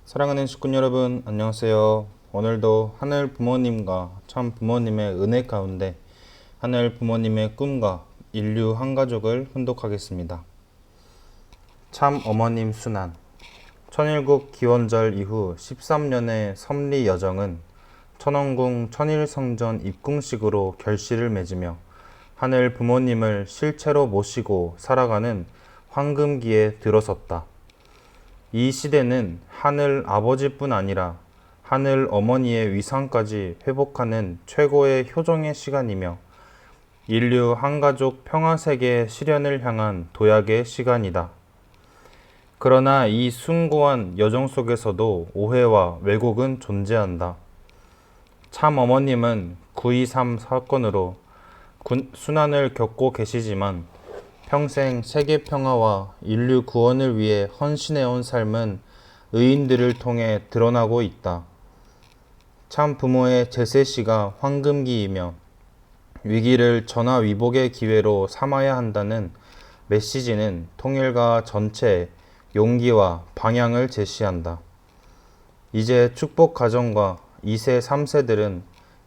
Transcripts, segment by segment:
사랑하는 식군 여러분, 안녕하세요. 오늘도 하늘 부모님과 참 부모님의 은혜 가운데 하늘 부모님의 꿈과 인류 한 가족을 훈독하겠습니다. 참 어머님 순환. 천일국 기원절 이후 13년의 섭리 여정은 천원궁 천일성전 입궁식으로 결실을 맺으며 하늘 부모님을 실체로 모시고 살아가는 황금기에 들어섰다. 이 시대는 하늘 아버지뿐 아니라 하늘 어머니의 위상까지 회복하는 최고의 효정의 시간이며 인류 한가족 평화세계 실현을 향한 도약의 시간이다. 그러나 이 숭고한 여정 속에서도 오해와 왜곡은 존재한다. 참 어머님은 9.23 사건으로 순환을 겪고 계시지만 평생 세계 평화와 인류 구원을 위해 헌신해온 삶은 의인들을 통해 드러나고 있다. 참 부모의 제세시가 황금기이며 위기를 전화위복의 기회로 삼아야 한다는 메시지는 통일과 전체의 용기와 방향을 제시한다. 이제 축복 가정과 2세, 3세들은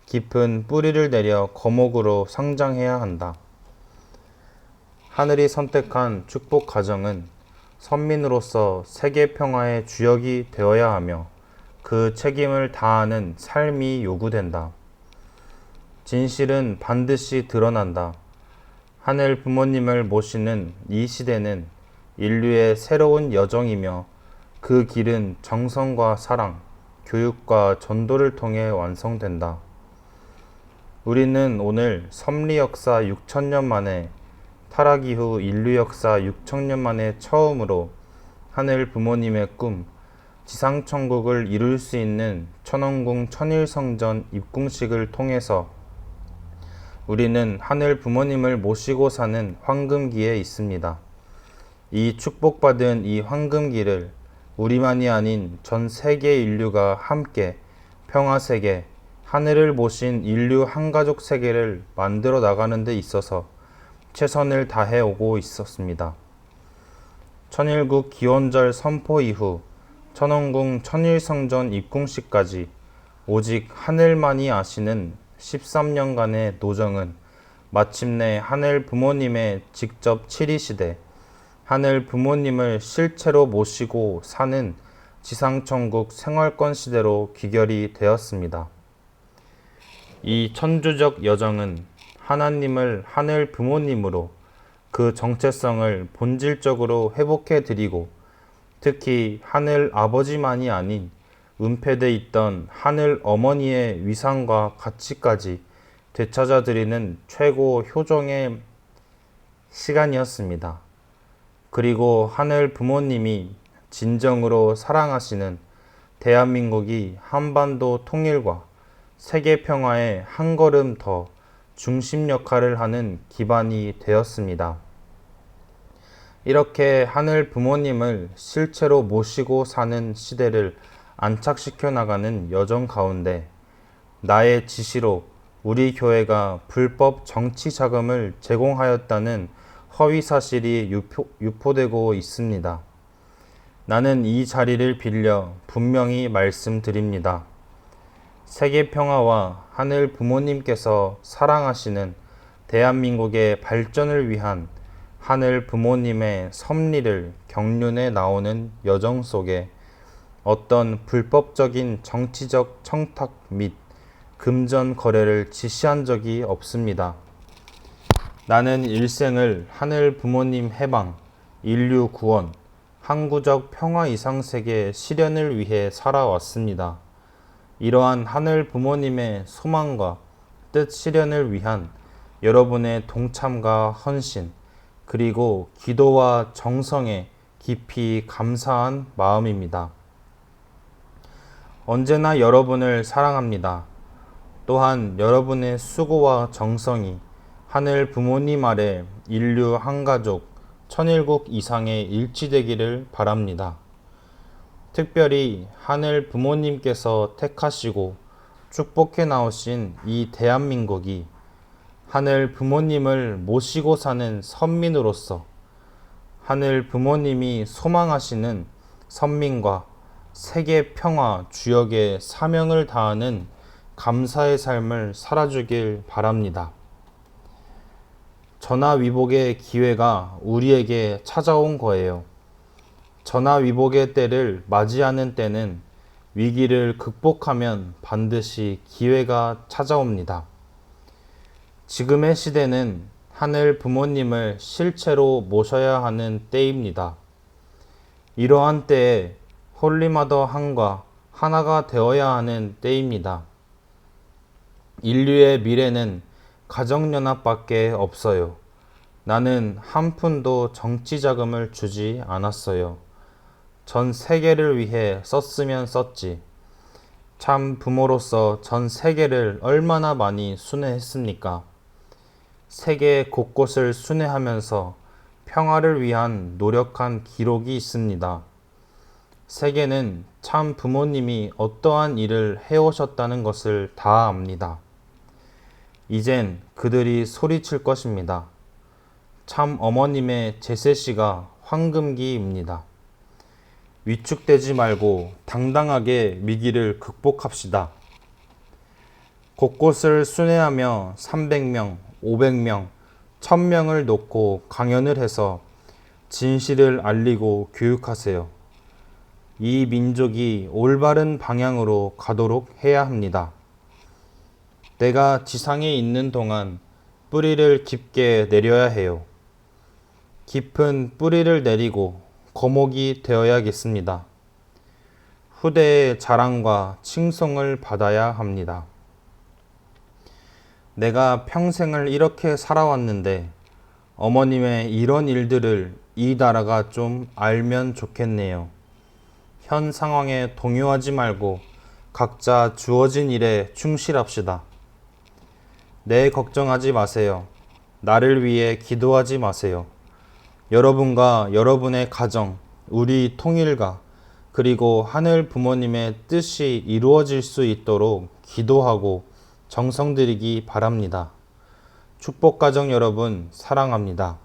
깊은 뿌리를 내려 거목으로 성장해야 한다. 하늘이 선택한 축복 가정은 선민으로서 세계 평화의 주역이 되어야 하며 그 책임을 다하는 삶이 요구된다. 진실은 반드시 드러난다. 하늘 부모님을 모시는 이 시대는 인류의 새로운 여정이며 그 길은 정성과 사랑, 교육과 전도를 통해 완성된다. 우리는 오늘 섭리 역사 6천년 만에 타락 이후 인류 역사 6천년 만에 처음으로 하늘 부모님의 꿈, 지상천국을 이룰 수 있는 천원궁 천일성전 입궁식을 통해서 우리는 하늘 부모님을 모시고 사는 황금기에 있습니다. 이 축복받은 이 황금기를 우리만이 아닌 전 세계 인류가 함께 평화세계, 하늘을 모신 인류 한가족 세계를 만들어 나가는 데 있어서 최선을 다해 오고 있었습니다. 천일국 기원절 선포 이후 천원궁 천일성전 입궁식까지 오직 하늘만이 아시는 13년간의 노정은 마침내 하늘 부모님의 직접 치리시대, 하늘 부모님을 실체로 모시고 사는 지상천국 생활권 시대로 귀결이 되었습니다. 이 천주적 여정은 하나님을 하늘 부모님으로 그 정체성을 본질적으로 회복해 드리고 특히 하늘 아버지만이 아닌 은폐돼 있던 하늘 어머니의 위상과 가치까지 되찾아 드리는 최고 효정의 시간이었습니다. 그리고 하늘 부모님이 진정으로 사랑하시는 대한민국이 한반도 통일과 세계 평화에 한 걸음 더 중심 역할을 하는 기반이 되었습니다. 이렇게 하늘 부모님을 실체로 모시고 사는 시대를 안착시켜 나가는 여정 가운데 나의 지시로 우리 교회가 불법 정치 자금을 제공하였다는 허위 사실이 유포되고 있습니다. 나는 이 자리를 빌려 분명히 말씀드립니다. 세계 평화와 하늘 부모님께서 사랑하시는 대한민국의 발전을 위한 하늘 부모님의 섭리를 경륜해 나오는 여정 속에 어떤 불법적인 정치적 청탁 및 금전 거래를 지시한 적이 없습니다. 나는 일생을 하늘 부모님 해방, 인류 구원, 항구적 평화 이상 세계 실현을 위해 살아왔습니다. 이러한 하늘 부모님의 소망과 뜻 실현을 위한 여러분의 동참과 헌신, 그리고 기도와 정성에 깊이 감사한 마음입니다. 언제나 여러분을 사랑합니다. 또한 여러분의 수고와 정성이 하늘 부모님 아래 인류 한가족 천일국 이상에 일치되기를 바랍니다. 특별히 하늘 부모님께서 택하시고 축복해 나오신 이 대한민국이 하늘 부모님을 모시고 사는 선민으로서 하늘 부모님이 소망하시는 선민과 세계 평화 주역의 사명을 다하는 감사의 삶을 살아주길 바랍니다. 전화위복의 기회가 우리에게 찾아온 거예요. 전화위복의 때를 맞이하는 때는 위기를 극복하면 반드시 기회가 찾아옵니다. 지금의 시대는 하늘 부모님을 실체로 모셔야 하는 때입니다. 이러한 때에 홀리마더 한과 하나가 되어야 하는 때입니다. 인류의 미래는 가정연합밖에 없어요. 나는 한 푼도 정치 자금을 주지 않았어요. 전 세계를 위해 썼으면 썼지. 참 부모로서 전 세계를 얼마나 많이 순회했습니까? 세계 곳곳을 순회하면서 평화를 위한 노력한 기록이 있습니다. 세계는 참 부모님이 어떠한 일을 해오셨다는 것을 다 압니다. 이젠 그들이 소리칠 것입니다. 참 어머님의 제세시가 황금기입니다. 위축되지 말고 당당하게 위기를 극복합시다. 곳곳을 순회하며 300명, 500명, 1000명을 놓고 강연을 해서 진실을 알리고 교육하세요. 이 민족이 올바른 방향으로 가도록 해야 합니다. 내가 지상에 있는 동안 뿌리를 깊게 내려야 해요. 깊은 뿌리를 내리고 거목이 되어야겠습니다. 후대의 자랑과 칭송을 받아야 합니다. 내가 평생을 이렇게 살아왔는데 어머님의 이런 일들을 이 나라가 좀 알면 좋겠네요. 현 상황에 동요하지 말고 각자 주어진 일에 충실합시다. 내 걱정하지 마세요. 나를 위해 기도하지 마세요. 여러분과 여러분의 가정, 우리 통일가, 그리고 하늘 부모님의 뜻이 이루어질 수 있도록 기도하고 정성 들이기 바랍니다. 축복가정 여러분 사랑합니다.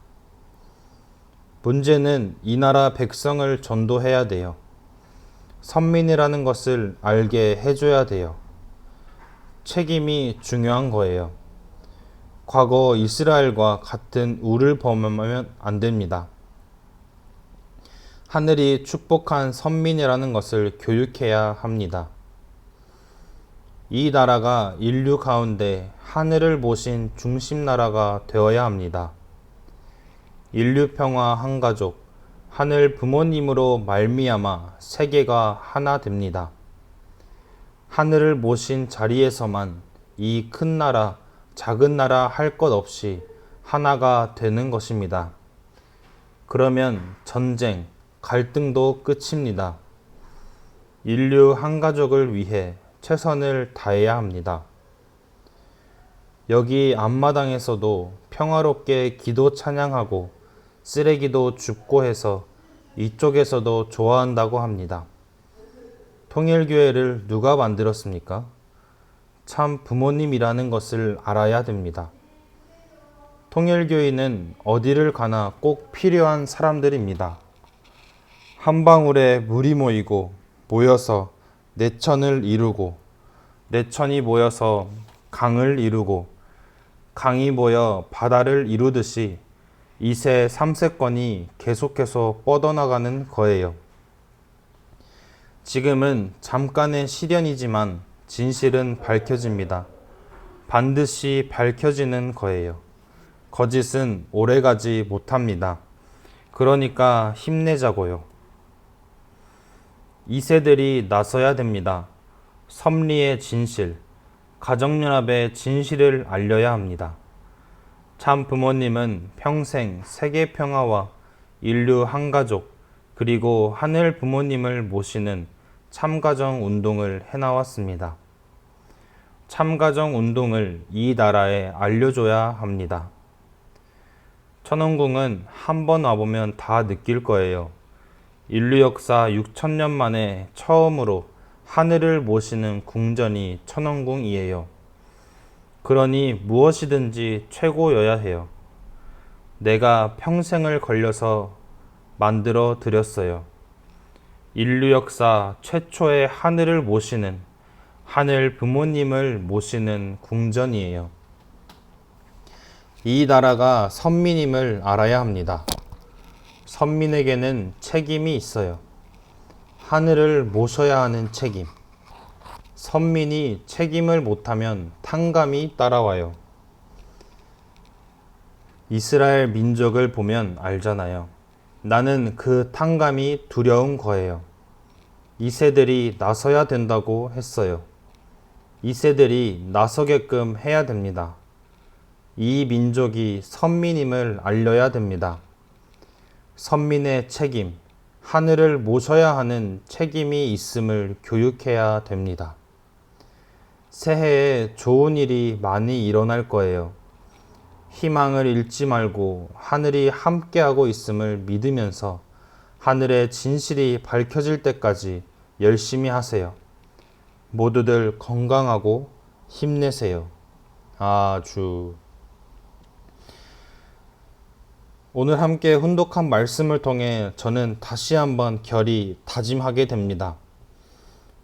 문제는 이 나라 백성을 전도해야 돼요. 선민이라는 것을 알게 해줘야 돼요. 책임이 중요한 거예요. 과거 이스라엘과 같은 우를 범하면 안 됩니다. 하늘이 축복한 선민이라는 것을 교육해야 합니다. 이 나라가 인류 가운데 하늘을 모신 중심 나라가 되어야 합니다. 인류 평화 한 가족, 하늘 부모님으로 말미암아 세계가 하나 됩니다. 하늘을 모신 자리에서만 이 큰 나라, 작은 나라 할 것 없이 하나가 되는 것입니다. 그러면 전쟁, 갈등도 끝입니다. 인류 한 가족을 위해 최선을 다해야 합니다. 여기 앞마당에서도 평화롭게 기도 찬양하고 쓰레기도 줍고 해서 이쪽에서도 좋아한다고 합니다. 통일교회를 누가 만들었습니까? 참 부모님이라는 것을 알아야 됩니다. 통일교회는 어디를 가나 꼭 필요한 사람들입니다. 한 방울에 물이 모여서 내천을 이루고, 내천이 모여서 강을 이루고, 강이 모여 바다를 이루듯이 2세, 3세권이 계속해서 뻗어나가는 거예요. 지금은 잠깐의 시련이지만 진실은 밝혀집니다. 반드시 밝혀지는 거예요. 거짓은 오래가지 못합니다. 그러니까 힘내자고요. 2세들이 나서야 됩니다. 섭리의 진실, 가정연합의 진실을 알려야 합니다. 참 부모님은 평생 세계 평화와 인류 한 가족, 그리고 하늘 부모님을 모시는 참가정 운동을 해나왔습니다. 참가정 운동을 이 나라에 알려줘야 합니다. 천원궁은 한 번 와보면 다 느낄 거예요. 인류 역사 6,000년 만에 처음으로 하늘을 모시는 궁전이 천원궁이에요. 그러니 무엇이든지 최고여야 해요. 내가 평생을 걸려서 만들어 드렸어요. 인류 역사 최초의 하늘을 모시는 하늘 부모님을 모시는 궁전이에요. 이 나라가 선민임을 알아야 합니다. 선민에게는 책임이 있어요. 하늘을 모셔야 하는 책임. 선민이 책임을 못하면 탕감이 따라와요. 이스라엘 민족을 보면 알잖아요. 나는 그 탕감이 두려운 거예요. 이세들이 나서야 된다고 했어요. 이세들이 나서게끔 해야 됩니다. 이 민족이 선민임을 알려야 됩니다. 선민의 책임, 하늘을 모셔야 하는 책임이 있음을 교육해야 됩니다. 새해에 좋은 일이 많이 일어날 거예요. 희망을 잃지 말고 하늘이 함께하고 있음을 믿으면서 하늘의 진실이 밝혀질 때까지 열심히 하세요. 모두들 건강하고 힘내세요. 아주. 오늘 함께 훈독한 말씀을 통해 저는 다시 한번 결이 다짐하게 됩니다.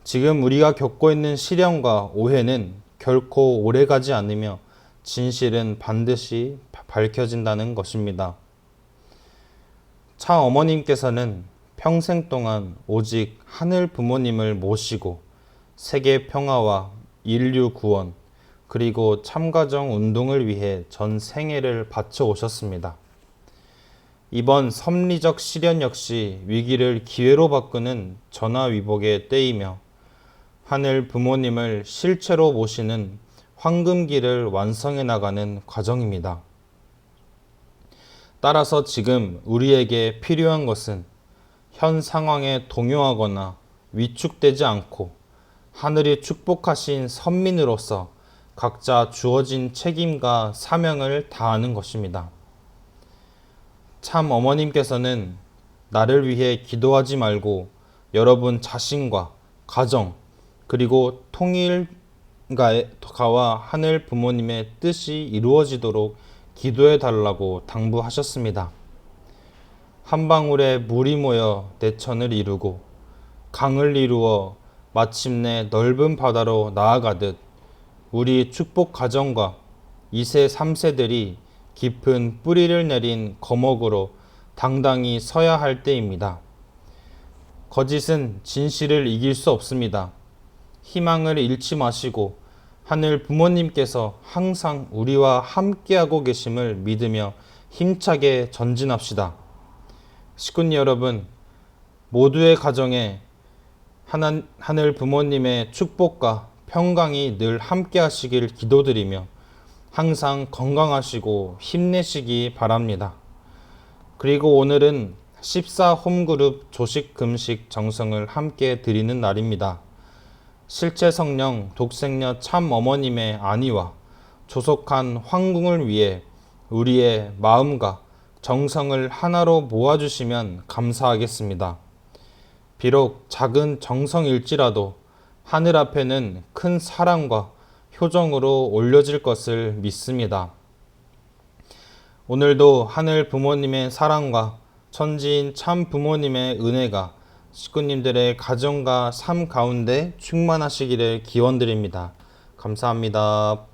지금 우리가 겪고 있는 시련과 오해는 결코 오래가지 않으며 진실은 반드시 밝혀진다는 것입니다. 차 어머님께서는 평생 동안 오직 하늘 부모님을 모시고 세계 평화와 인류 구원 그리고 참가정 운동을 위해 전 생애를 바쳐 오셨습니다. 이번 섭리적 시련 역시 위기를 기회로 바꾸는 전화위복의 때이며 하늘 부모님을 실체로 모시는 황금기를 완성해 나가는 과정입니다. 따라서 지금 우리에게 필요한 것은 현 상황에 동요하거나 위축되지 않고 하늘이 축복하신 선민으로서 각자 주어진 책임과 사명을 다하는 것입니다. 참 어머님께서는 나를 위해 기도하지 말고 여러분 자신과 가정 그리고 통일가와 하늘 부모님의 뜻이 이루어지도록 기도해 달라고 당부하셨습니다. 한 방울의 물이 모여 대천을 이루고 강을 이루어 마침내 넓은 바다로 나아가듯 우리 축복 가정과 2세, 3세들이 깊은 뿌리를 내린 거목으로 당당히 서야 할 때입니다. 거짓은 진실을 이길 수 없습니다. 희망을 잃지 마시고 하늘 부모님께서 항상 우리와 함께하고 계심을 믿으며 힘차게 전진합시다. 식구님 여러분, 모두의 가정에 하늘 부모님의 축복과 평강이 늘 함께하시길 기도드리며 항상 건강하시고 힘내시기 바랍니다. 그리고 오늘은 14 홈그룹 조식 금식 정성을 함께 드리는 날입니다. 실체 성령 독생녀 참 어머님의 안위와 조속한 황궁을 위해 우리의 마음과 정성을 하나로 모아주시면 감사하겠습니다. 비록 작은 정성일지라도 하늘 앞에는 큰 사랑과 효정으로 올려질 것을 믿습니다. 오늘도 하늘 부모님의 사랑과 천지인 참 부모님의 은혜가 식구님들의 가정과 삶 가운데 충만하시기를 기원드립니다. 감사합니다.